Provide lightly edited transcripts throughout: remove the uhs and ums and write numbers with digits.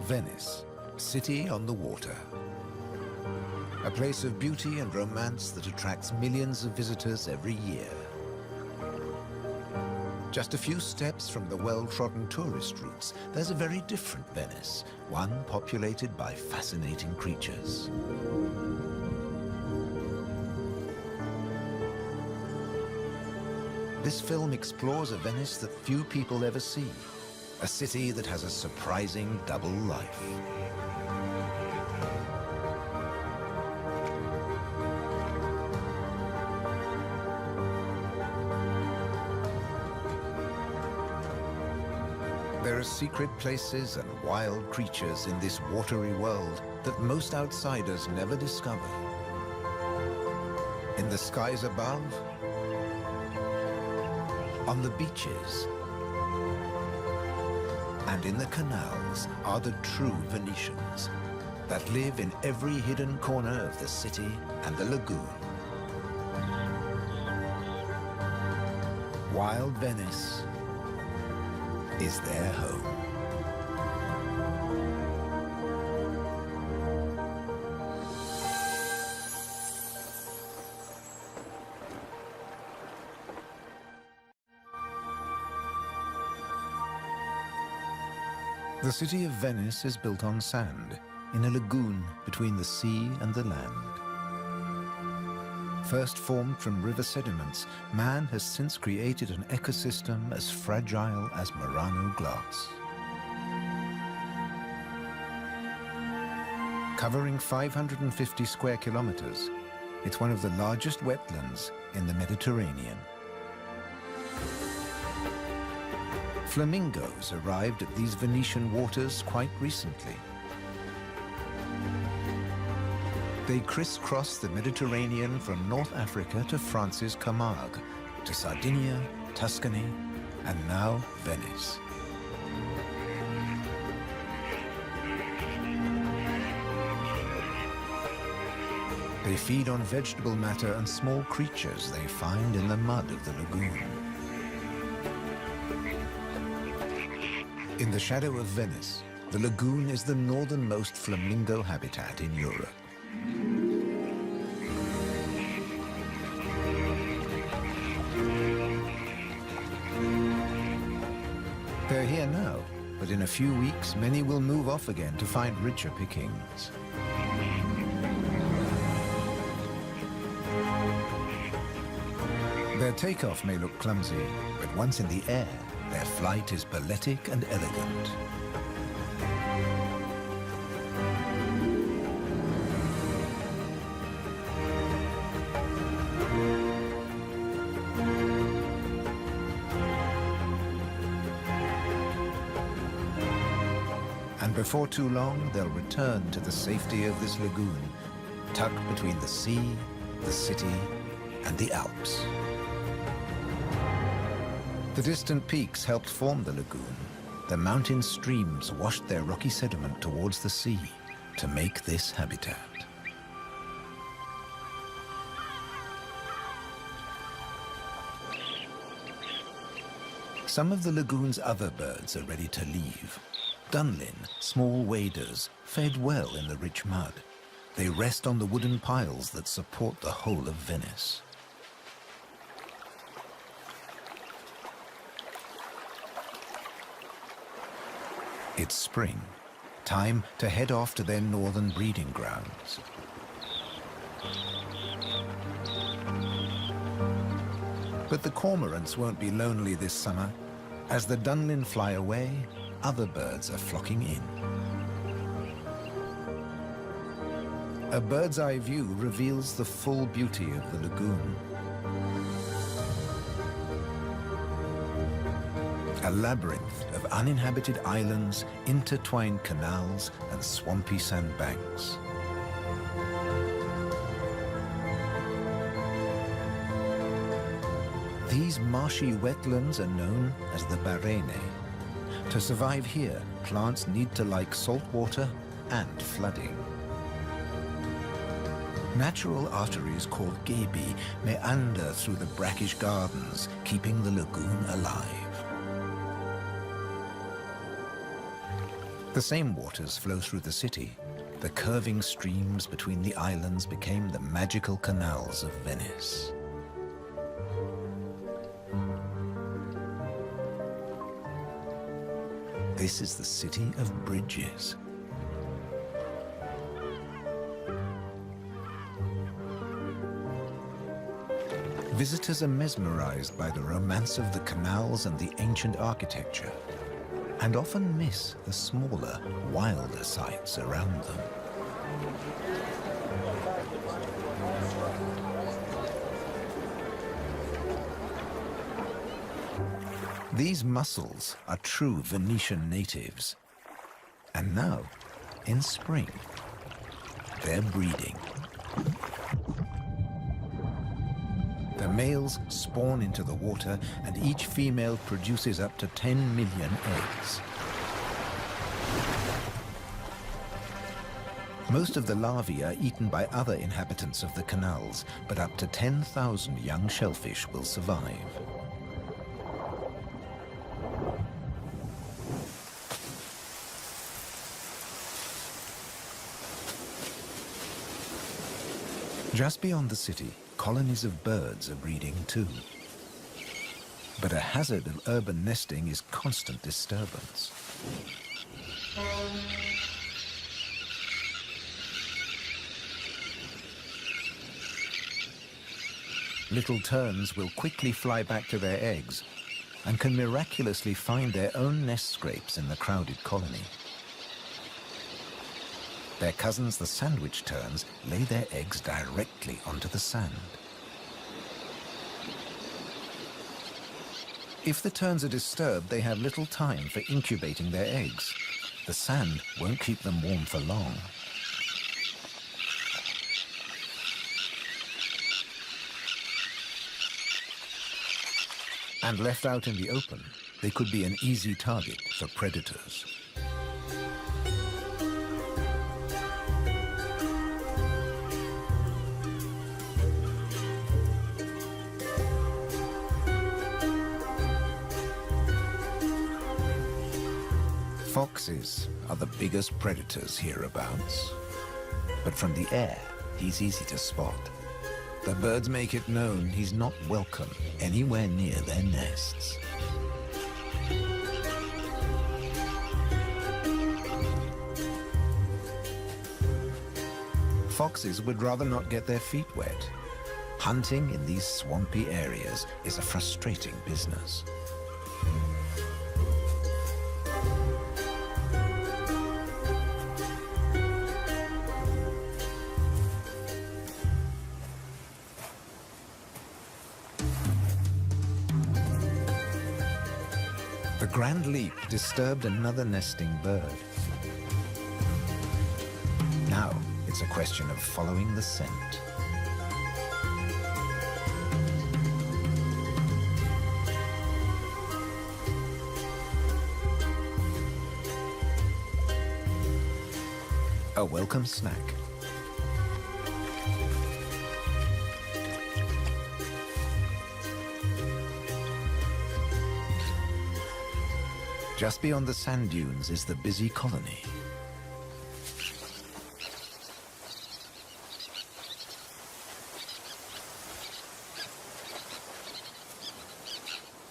Venice, city on the water. A place of beauty and romance that attracts millions of visitors every year. Just a few steps from the well-trodden tourist routes, there's a very different Venice, one populated by fascinating creatures. This film explores a Venice that few people ever see, a city that has a surprising double life. There are secret places and wild creatures in this watery world that most outsiders never discover. In the skies above, on the beaches, and in the canals are the true Venetians that live in every hidden corner of the city and the lagoon. Wild Venice is their home. The city of Venice is built on sand, in a lagoon between the sea and the land. First formed from river sediments, man has since created an ecosystem as fragile as Murano glass. Covering 550 square kilometers, it's one of the largest wetlands in the Mediterranean. Flamingos arrived at these Venetian waters quite recently. They crisscross the Mediterranean from North Africa to France's Camargue, to Sardinia, Tuscany, and now Venice. They feed on vegetable matter and small creatures they find in the mud of the lagoon. In the shadow of Venice, the lagoon is the northernmost flamingo habitat in Europe. They're here now, but in a few weeks, many will move off again to find richer pickings. Their takeoff may look clumsy, but once in the air, their flight is balletic and elegant. And before too long, they'll return to the safety of this lagoon, tucked between the sea, the city, and the Alps. The distant peaks helped form the lagoon. The mountain streams washed their rocky sediment towards the sea to make this habitat. Some of the lagoon's other birds are ready to leave. Dunlin, small waders, fed well in the rich mud. They rest on the wooden piles that support the whole of Venice. It's spring, time to head off to their northern breeding grounds. But the cormorants won't be lonely this summer. As the Dunlin fly away, other birds are flocking in. A bird's eye view reveals the full beauty of the lagoon. A labyrinth of uninhabited islands, intertwined canals, and swampy sandbanks. These marshy wetlands are known as the Barene. To survive here, plants need to like salt water and flooding. Natural arteries called gabi meander through the brackish gardens, keeping the lagoon alive. The same waters flow through the city. The curving streams between the islands became the magical canals of Venice. This is the city of bridges. Visitors are mesmerized by the romance of the canals and the ancient architecture, and often miss the smaller, wilder sights around them. These mussels are true Venetian natives. And now, in spring, they're breeding. The males spawn into the water, and each female produces up to 10 million eggs. Most of the larvae are eaten by other inhabitants of the canals, but up to 10,000 young shellfish will survive. Just beyond the city, colonies of birds are breeding too. But a hazard of urban nesting is constant disturbance. Little terns will quickly fly back to their eggs and can miraculously find their own nest scrapes in the crowded colony. Their cousins, the sandwich terns, lay their eggs directly onto the sand. If the terns are disturbed, they have little time for incubating their eggs. The sand won't keep them warm for long. And left out in the open, they could be an easy target for predators. Foxes are the biggest predators hereabouts. But from the air, he's easy to spot. The birds make it known he's not welcome anywhere near their nests. Foxes would rather not get their feet wet. Hunting in these swampy areas is a frustrating business. The grand leap disturbed another nesting bird. Now it's a question of following the scent. A welcome snack. Just beyond the sand dunes is the busy colony.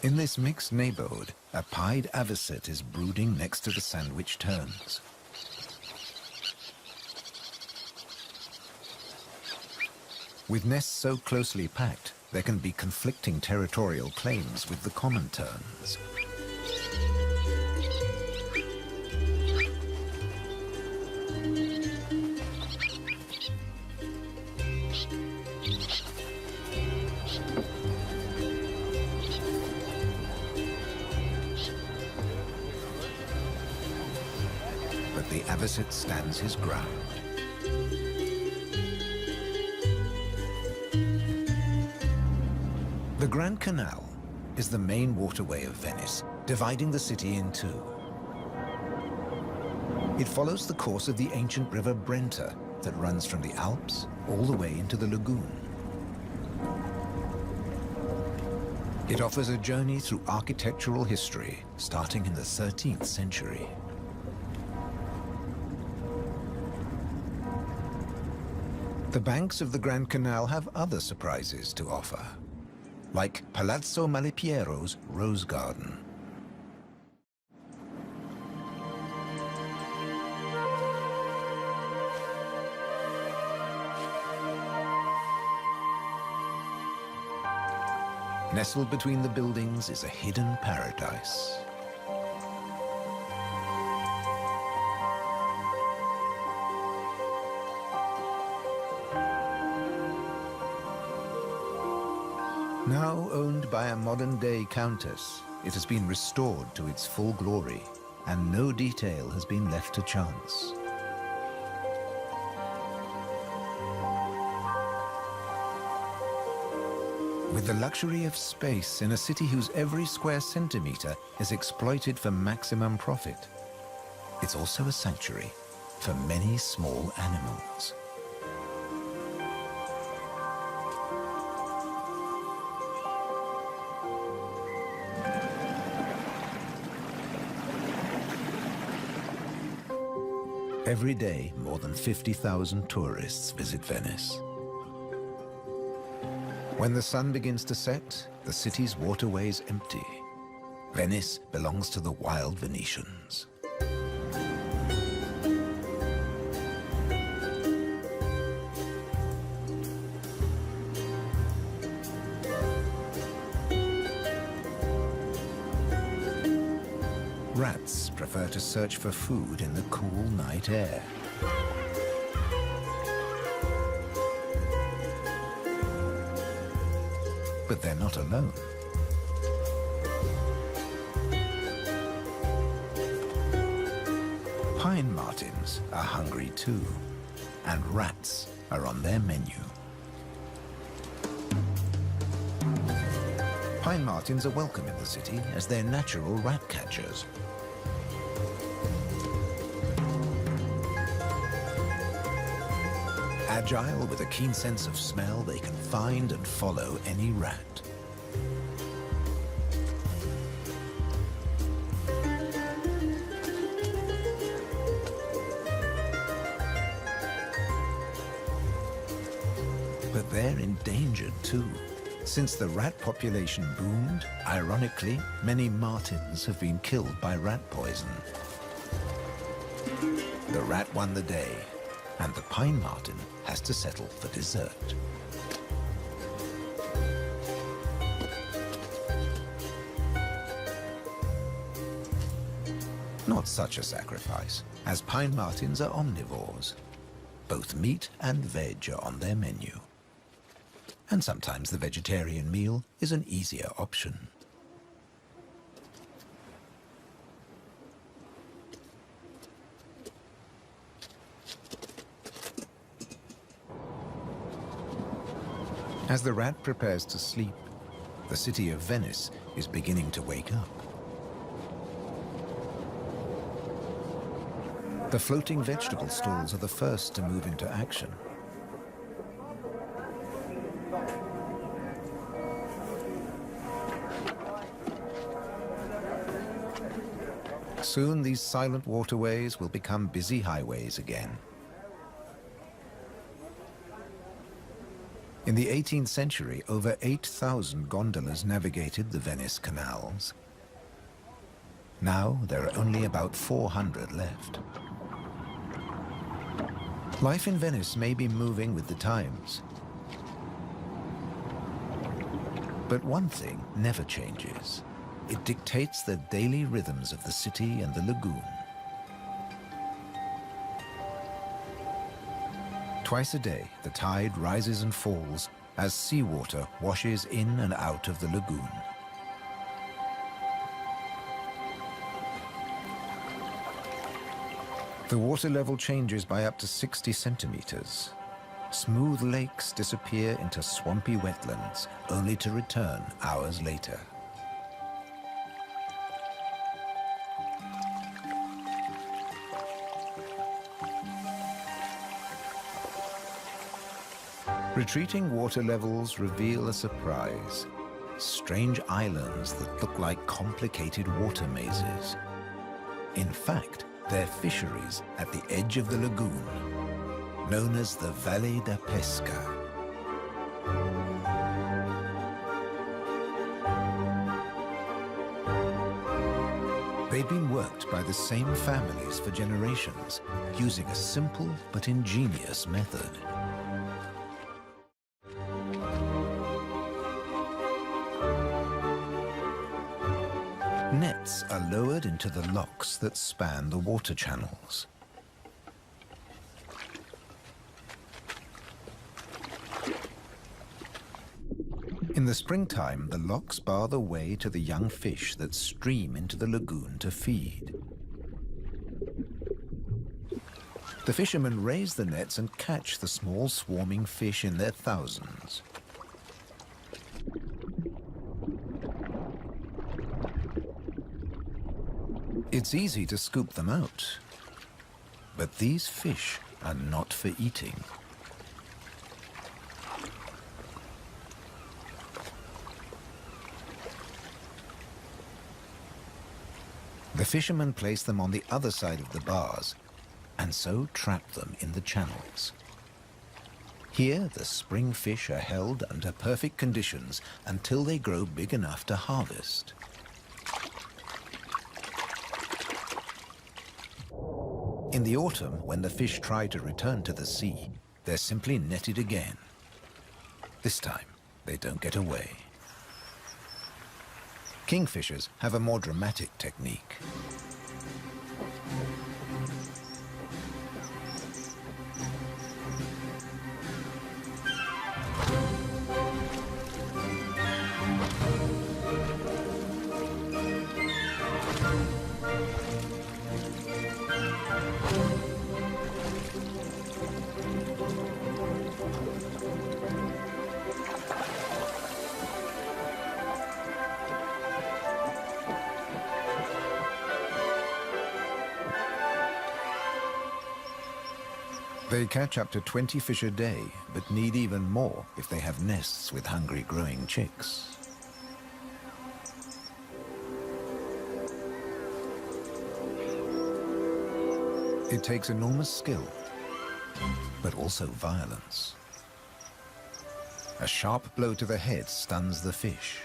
In this mixed neighborhood, a pied avocet is brooding next to the sandwich terns. With nests so closely packed, there can be conflicting territorial claims with the common terns. But the avocet stands his ground. The Grand Canal is the main waterway of Venice, dividing the city in two. It follows the course of the ancient river Brenta that runs from the Alps all the way into the lagoon. It offers a journey through architectural history starting in the 13th century. The banks of the Grand Canal have other surprises to offer, like Palazzo Malipiero's Rose Garden. Nestled between the buildings is a hidden paradise. Now owned by a modern-day countess, it has been restored to its full glory, and no detail has been left to chance. With the luxury of space in a city whose every square centimeter is exploited for maximum profit, it's also a sanctuary for many small animals. Every day, more than 50,000 tourists visit Venice. When the sun begins to set, the city's waterways empty. Venice belongs to the wild Venetians. Rats prefer to search for food in the cool night air. But they're not alone. Pine martins are hungry too, and rats are on their menu. Pine martins are welcome in the city as they're natural rat catchers. Agile with a keen sense of smell, they can find and follow any rat. But they're endangered too. Since the rat population boomed, ironically, many martins have been killed by rat poison. The rat won the day, and the pine martin has to settle for dessert. Not such a sacrifice, as pine martins are omnivores. Both meat and veg are on their menu. And sometimes the vegetarian meal is an easier option. As the rat prepares to sleep, the city of Venice is beginning to wake up. The floating vegetable stalls are the first to move into action. Soon these silent waterways will become busy highways again. In the 18th century, over 8,000 gondolas navigated the Venice canals. Now there are only about 400 left. Life in Venice may be moving with the times. But one thing never changes. It dictates the daily rhythms of the city and the lagoon. Twice a day, the tide rises and falls as seawater washes in and out of the lagoon. The water level changes by up to 60 centimeters. Smooth lakes disappear into swampy wetlands, only to return hours later. Retreating water levels reveal a surprise. Strange islands that look like complicated water mazes. In fact, they're fisheries at the edge of the lagoon. known as the Valle da Pesca. They've been worked by the same families for generations, using a simple but ingenious method. Nets are lowered into the locks that span the water channels. In the springtime, the locks bar the way to the young fish that stream into the lagoon to feed. The fishermen raise the nets and catch the small swarming fish in their thousands. It's easy to scoop them out, but these fish are not for eating. The fishermen place them on the other side of the bars and so trap them in the channels. Here, the spring fish are held under perfect conditions until they grow big enough to harvest. In the autumn, when the fish try to return to the sea, they're simply netted again. This time, they don't get away. Kingfishers have a more dramatic technique. They catch up to 20 fish a day, but need even more if they have nests with hungry growing chicks. It takes enormous skill, but also violence. A sharp blow to the head stuns the fish.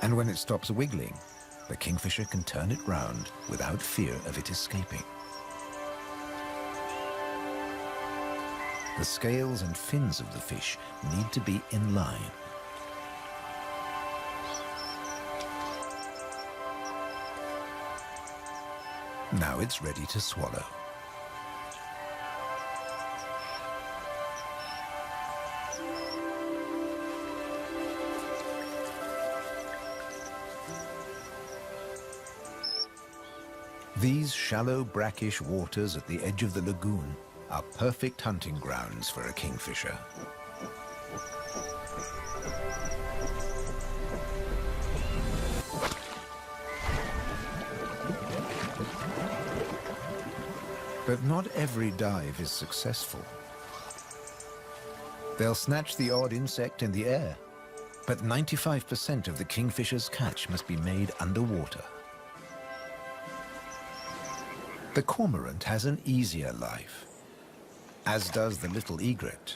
And when it stops wiggling, the kingfisher can turn it round without fear of it escaping. The scales and fins of the fish need to be in line. Now it's ready to swallow. These shallow, brackish waters at the edge of the lagoon are perfect hunting grounds for a kingfisher. But not every dive is successful. They'll snatch the odd insect in the air, but 95% of the kingfisher's catch must be made underwater. The cormorant has an easier life, as does the little egret.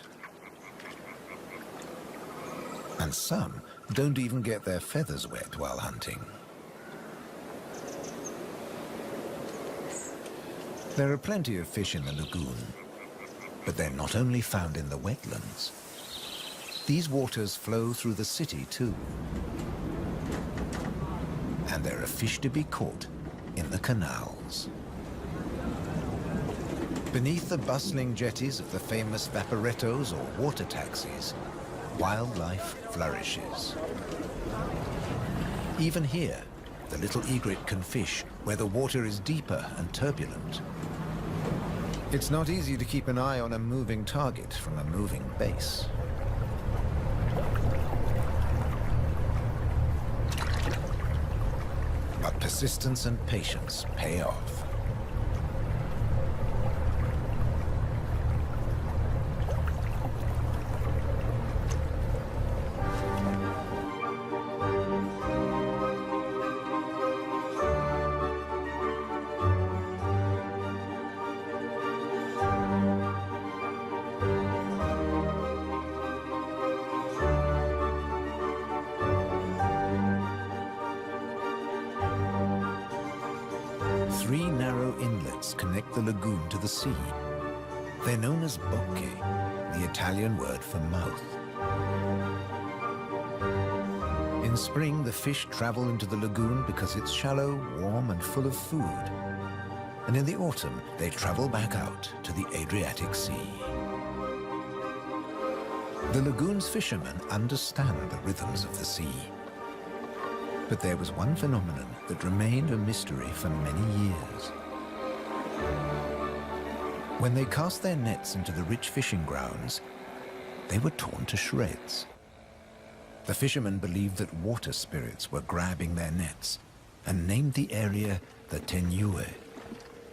And some don't even get their feathers wet while hunting. There are plenty of fish in the lagoon, but they're not only found in the wetlands. These waters flow through the city too. And there are fish to be caught in the canals. Beneath the bustling jetties of the famous vaporettos or water taxis, wildlife flourishes. Even here, the little egret can fish where the water is deeper and turbulent. It's not easy to keep an eye on a moving target from a moving base. But persistence and patience pay off. 3 narrow inlets connect the lagoon to the sea. They're known as bocche, the Italian word for mouth. In spring, the fish travel into the lagoon because it's shallow, warm, and full of food. And in the autumn, they travel back out to the Adriatic Sea. The lagoon's fishermen understand the rhythms of the sea. But there was one phenomenon that remained a mystery for many years. When they cast their nets into the rich fishing grounds, they were torn to shreds. The fishermen believed that water spirits were grabbing their nets and named the area the Tenue,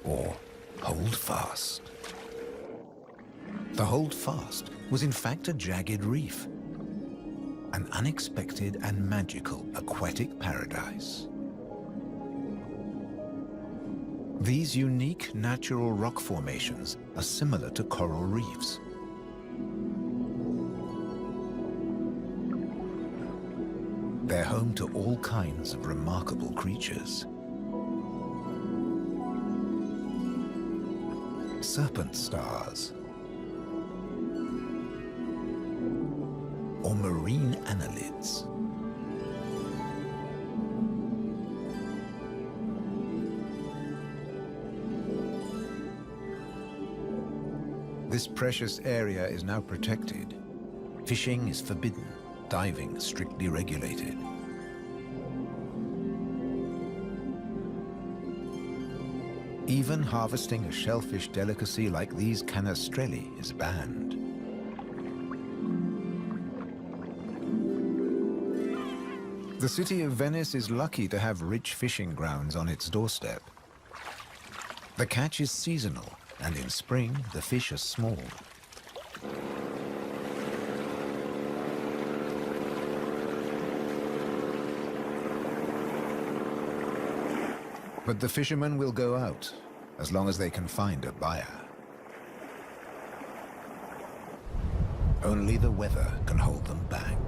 or Hold Fast. The Hold Fast was in fact a jagged reef, an unexpected and magical aquatic paradise. These unique natural rock formations are similar to coral reefs. They're home to all kinds of remarkable creatures. Serpent stars, or marine annelids. This precious area is now protected. Fishing is forbidden, diving strictly regulated. Even harvesting a shellfish delicacy like these canestrelli is banned. The city of Venice is lucky to have rich fishing grounds on its doorstep. The catch is seasonal, and in spring the fish are small. But the fishermen will go out, as long as they can find a buyer. Only the weather can hold them back.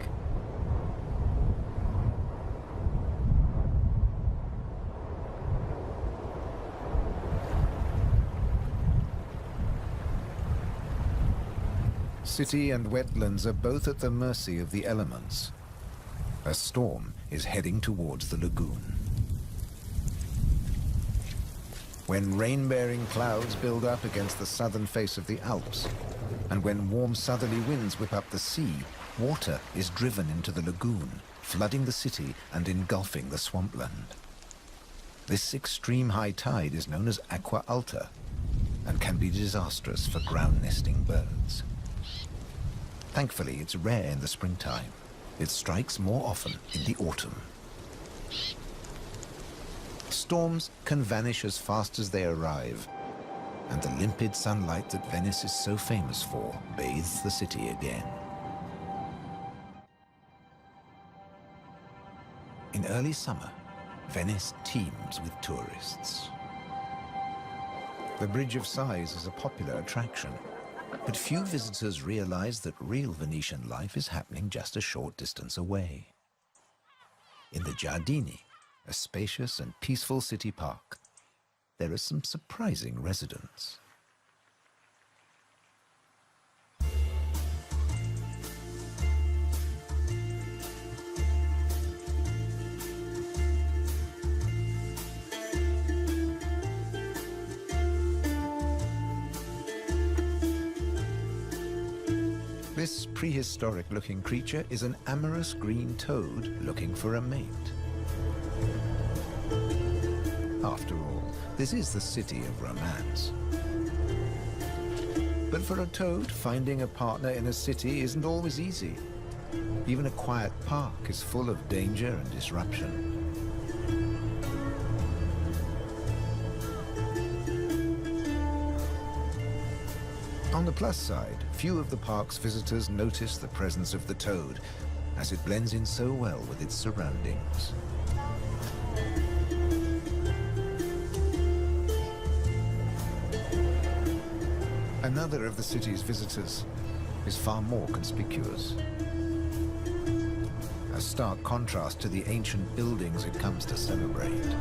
City and wetlands are both at the mercy of the elements. A storm is heading towards the lagoon. When rain-bearing clouds build up against the southern face of the Alps, and when warm southerly winds whip up the sea, water is driven into the lagoon, flooding the city and engulfing the swampland. This extreme high tide is known as aqua alta and can be disastrous for ground-nesting birds. Thankfully, it's rare in the springtime. It strikes more often in the autumn. Storms can vanish as fast as they arrive, and the limpid sunlight that Venice is so famous for bathes the city again. In early summer, Venice teems with tourists. The Bridge of Sighs is a popular attraction, but few visitors realize that real Venetian life is happening just a short distance away. In the Giardini, a spacious and peaceful city park, there are some surprising residents. This prehistoric-looking creature is an amorous green toad looking for a mate. After all, this is the city of romance. But for a toad, finding a partner in a city isn't always easy. Even a quiet park is full of danger and disruption. On the plus side, few of the park's visitors notice the presence of the toad, as it blends in so well with its surroundings. Another of the city's visitors is far more conspicuous. A stark contrast to the ancient buildings it comes to celebrate.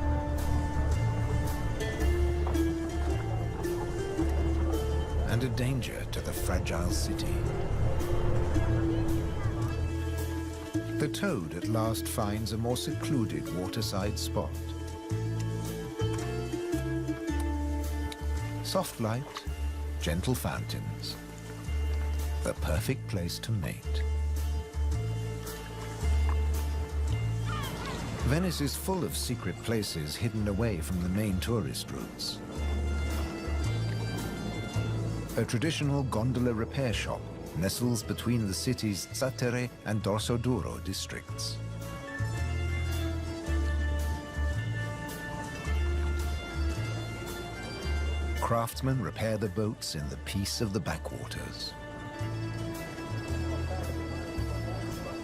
and a danger to the fragile city. The toad at last finds a more secluded waterside spot. Soft light, gentle fountains, the perfect place to mate. Venice is full of secret places hidden away from the main tourist routes. A traditional gondola repair shop nestles between the city's Zattere and Dorsoduro districts. Craftsmen repair the boats in the peace of the backwaters.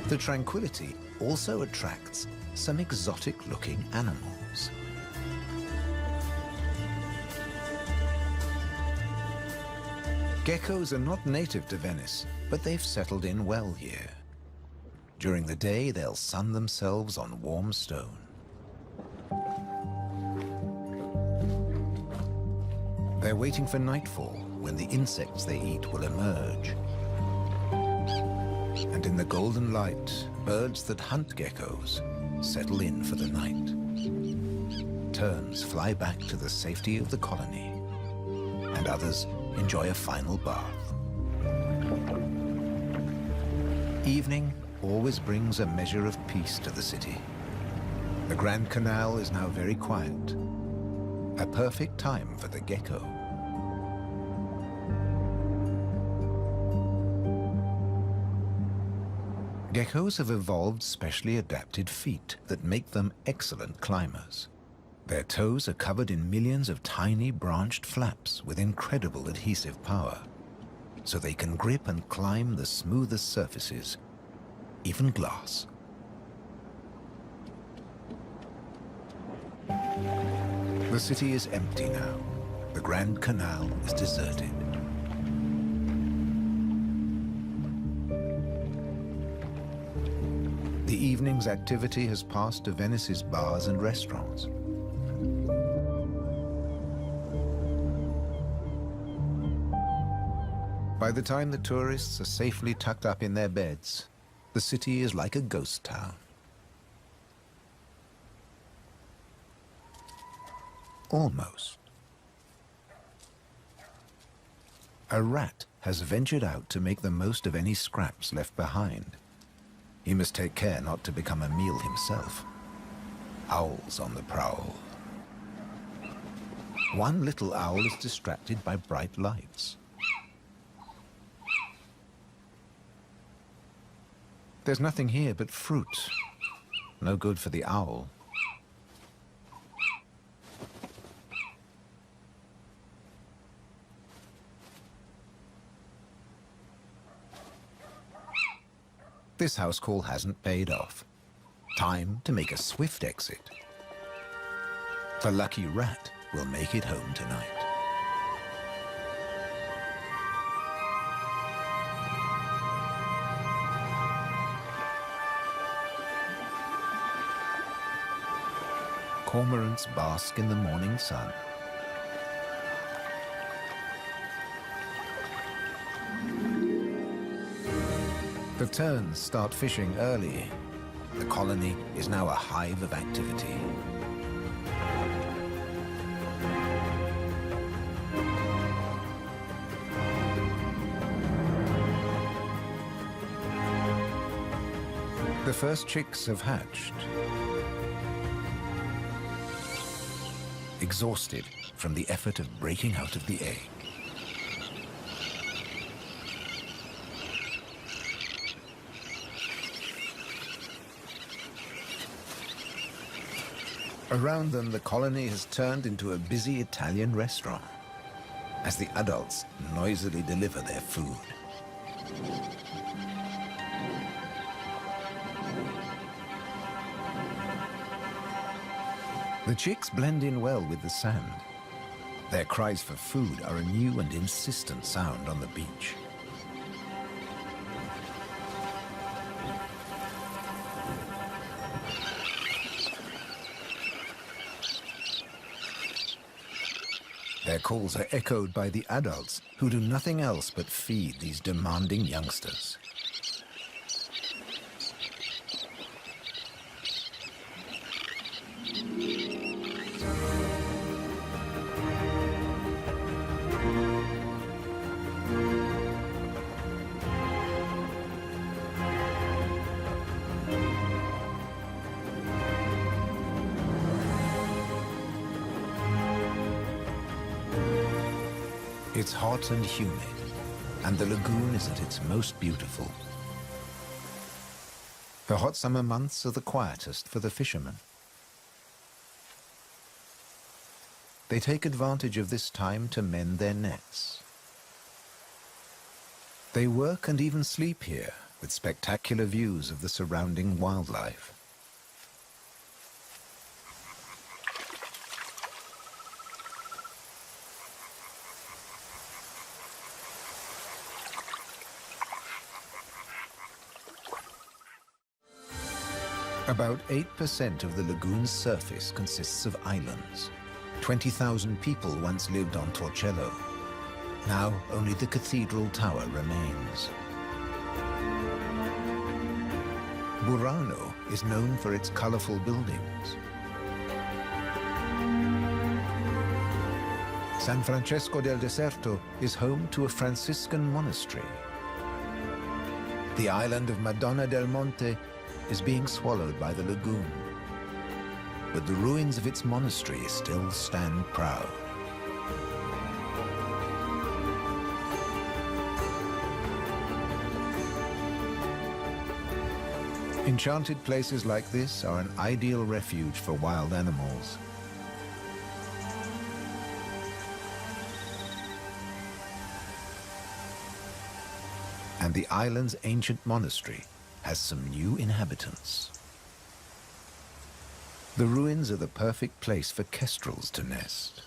The tranquility also attracts some exotic-looking animals. Geckos are not native to Venice, but they've settled in well here. During the day, they'll sun themselves on warm stone. They're waiting for nightfall, when the insects they eat will emerge. And in the golden light, birds that hunt geckos settle in for the night. Terns fly back to the safety of the colony, and others enjoy a final bath. Evening always brings a measure of peace to the city. The Grand Canal is now very quiet, a perfect time for the gecko. Geckos have evolved specially adapted feet that make them excellent climbers. Their toes are covered in millions of tiny branched flaps with incredible adhesive power, so they can grip and climb the smoothest surfaces, even glass. The city is empty now. The Grand Canal is deserted. The evening's activity has passed to Venice's bars and restaurants. By the time the tourists are safely tucked up in their beds, the city is like a ghost town. Almost. A rat has ventured out to make the most of any scraps left behind. He must take care not to become a meal himself. Owls on the prowl. One little owl is distracted by bright lights. There's nothing here but fruit. No good for the owl. This house call hasn't paid off. Time to make a swift exit. The lucky rat will make it home tonight. Cormorants bask in the morning sun. The terns start fishing early. The colony is now a hive of activity. The first chicks have hatched. Exhausted from the effort of breaking out of the egg. Around them, the colony has turned into a busy Italian restaurant as the adults noisily deliver their food. The chicks blend in well with the sand. Their cries for food are a new and insistent sound on the beach. Their calls are echoed by the adults who do nothing else but feed these demanding youngsters. It's hot and humid, and the lagoon is at its most beautiful. The hot summer months are the quietest for the fishermen. They take advantage of this time to mend their nets. They work and even sleep here, with spectacular views of the surrounding wildlife. About 8% of the lagoon's surface consists of islands. 20,000 people once lived on Torcello. Now only the cathedral tower remains. Burano is known for its colorful buildings. San Francesco del Deserto is home to a Franciscan monastery. The island of Madonna del Monte is being swallowed by the lagoon, but the ruins of its monastery still stand proud. Enchanted places like this are an ideal refuge for wild animals. And the island's ancient monastery has some new inhabitants. The ruins are the perfect place for kestrels to nest.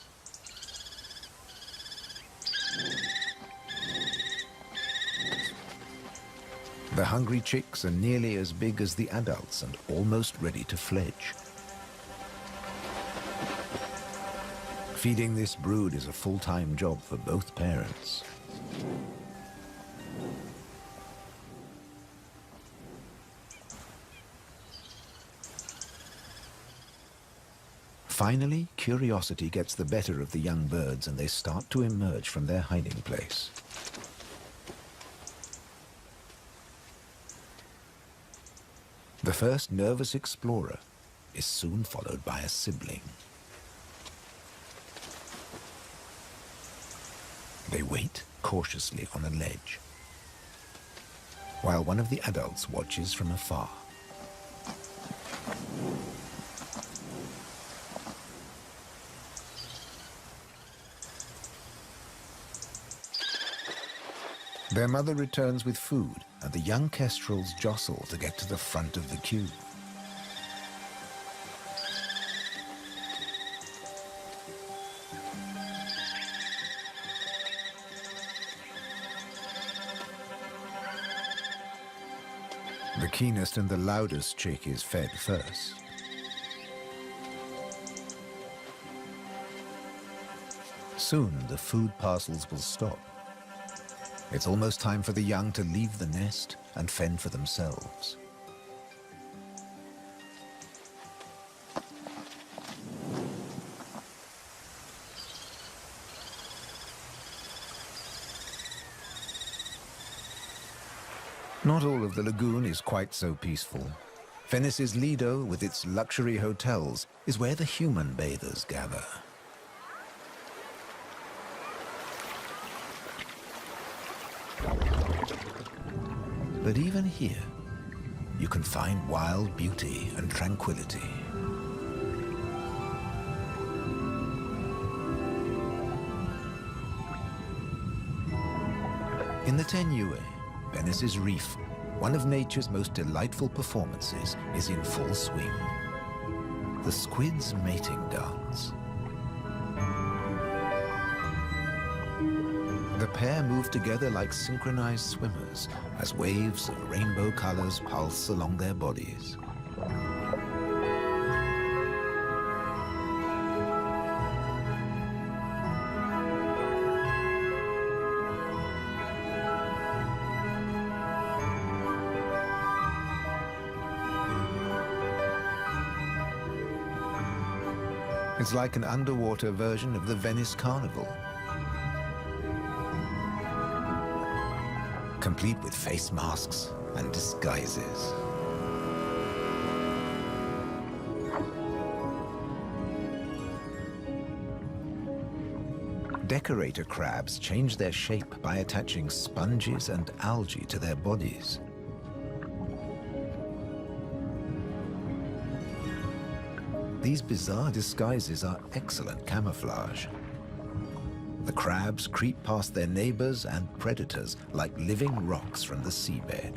The hungry chicks are nearly as big as the adults and almost ready to fledge. Feeding this brood is a full-time job for both parents. Finally, curiosity gets the better of the young birds and they start to emerge from their hiding place. The first nervous explorer is soon followed by a sibling. They wait cautiously on a ledge, while one of the adults watches from afar. Their mother returns with food, and the young kestrels jostle to get to the front of the queue. The keenest and the loudest chick is fed first. Soon the food parcels will stop. It's almost time for the young to leave the nest and fend for themselves. Not all of the lagoon is quite so peaceful. Venice's Lido, with its luxury hotels, is where the human bathers gather. But even here, you can find wild beauty and tranquility. In the Tenue, Venice's reef, one of nature's most delightful performances is in full swing. The squid's mating dance. The pair move together like synchronized swimmers as waves of rainbow colors pulse along their bodies. It's like an underwater version of the Venice Carnival, complete with face masks and disguises. Decorator crabs change their shape by attaching sponges and algae to their bodies. These bizarre disguises are excellent camouflage. The crabs creep past their neighbors and predators like living rocks from the seabed.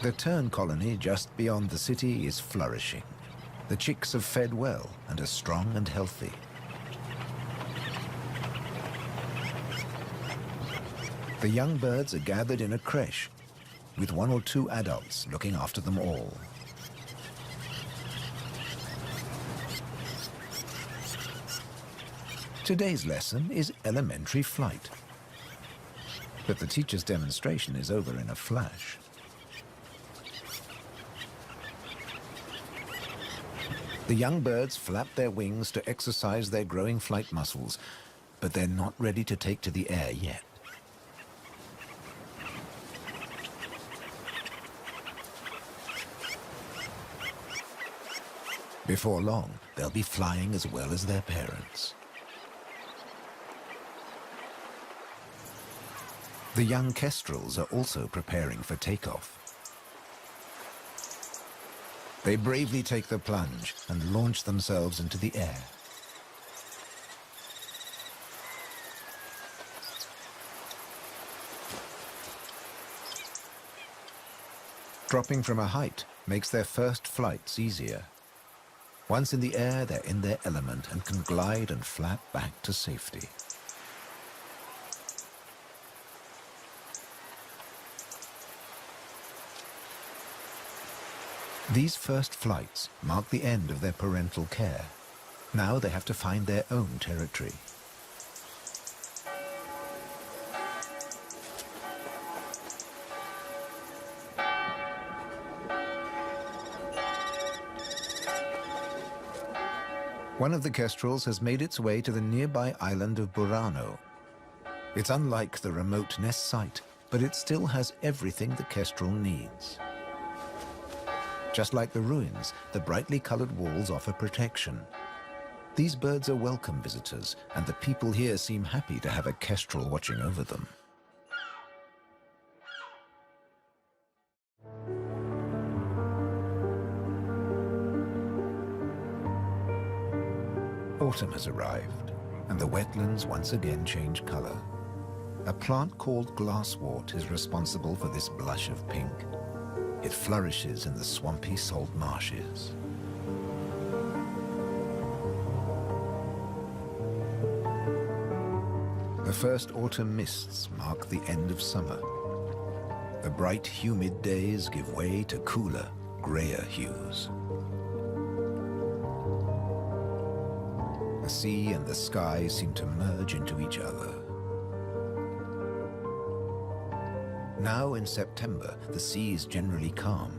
The tern colony just beyond the city is flourishing. The chicks have fed well and are strong and healthy. The young birds are gathered in a creche, with 1 or 2 adults looking after them all. Today's lesson is elementary flight, but the teacher's demonstration is over in a flash. The young birds flap their wings to exercise their growing flight muscles, but they're not ready to take to the air yet. Before long, they'll be flying as well as their parents. The young kestrels are also preparing for takeoff. They bravely take the plunge and launch themselves into the air. Dropping from a height makes their first flights easier. Once in the air, they're in their element and can glide and flap back to safety. These first flights mark the end of their parental care. Now they have to find their own territory. One of the kestrels has made its way to the nearby island of Burano. It's unlike the remote nest site, but it still has everything the kestrel needs. Just like the ruins, the brightly colored walls offer protection. These birds are welcome visitors, and the people here seem happy to have a kestrel watching over them. Autumn has arrived, and the wetlands once again change color. A plant called glasswort is responsible for this blush of pink. It flourishes in the swampy salt marshes. The first autumn mists mark the end of summer. The bright, humid days give way to cooler, grayer hues. The sea and the sky seem to merge into each other. Now in September, the sea is generally calm.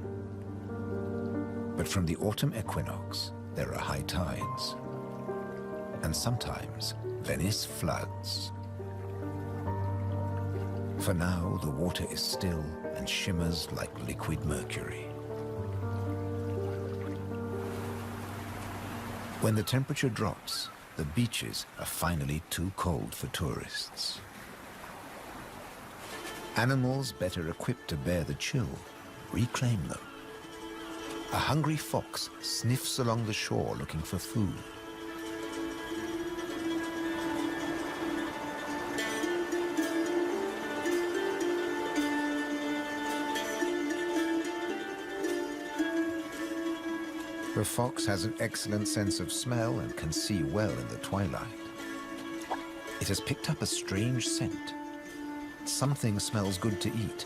But from the autumn equinox, there are high tides. And sometimes, Venice floods. For now, the water is still and shimmers like liquid mercury. When the temperature drops, the beaches are finally too cold for tourists. Animals better equipped to bear the chill reclaim them. A hungry fox sniffs along the shore looking for food. The fox has an excellent sense of smell and can see well in the twilight. It has picked up a strange scent. Something smells good to eat.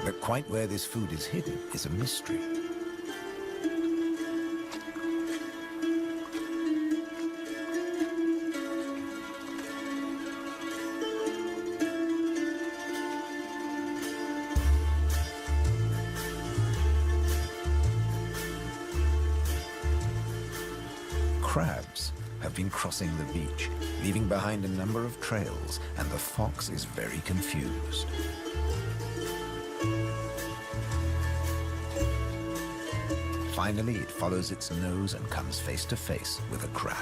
But quite where this food is hidden is a mystery. Crabs have been crossing the beach, leaving behind a number of trails, and the fox is very confused. Finally, it follows its nose and comes face to face with a crab.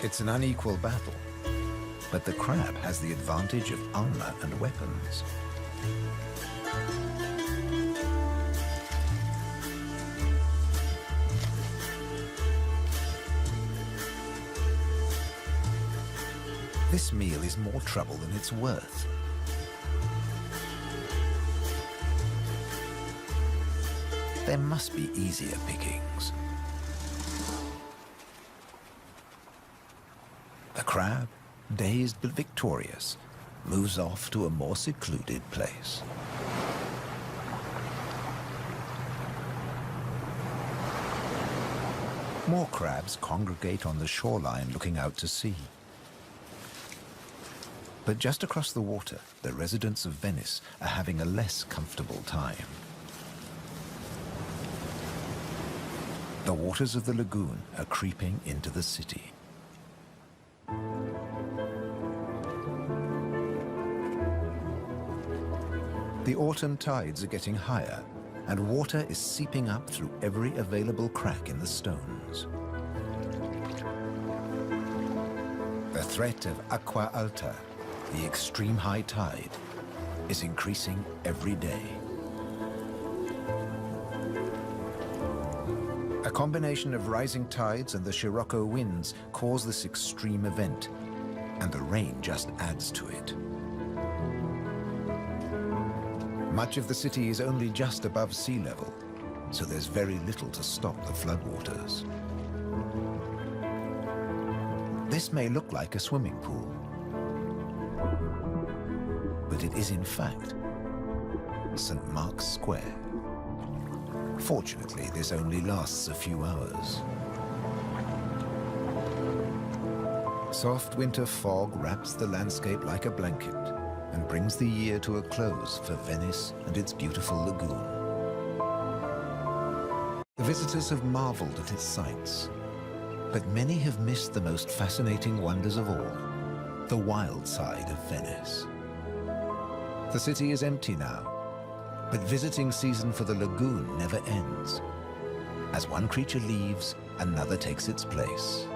It's an unequal battle, but the crab has the advantage of armor and weapons. This meal is more trouble than it's worth. There must be easier pickings. The crab, dazed but victorious, moves off to a more secluded place. More crabs congregate on the shoreline looking out to sea. But just across the water, the residents of Venice are having a less comfortable time. The waters of the lagoon are creeping into the city. The autumn tides are getting higher, and water is seeping up through every available crack in the stones. The threat of acqua alta, the extreme high tide, is increasing every day. A combination of rising tides and the Scirocco winds cause this extreme event, and the rain just adds to it. Much of the city is only just above sea level, so there's very little to stop the floodwaters. This may look like a swimming pool, but it is in fact St. Mark's Square. Fortunately, this only lasts a few hours. Soft winter fog wraps the landscape like a blanket and brings the year to a close for Venice and its beautiful lagoon. The visitors have marveled at its sights, but many have missed the most fascinating wonders of all, the wild side of Venice. The city is empty now, but visiting season for the lagoon never ends. As one creature leaves, another takes its place.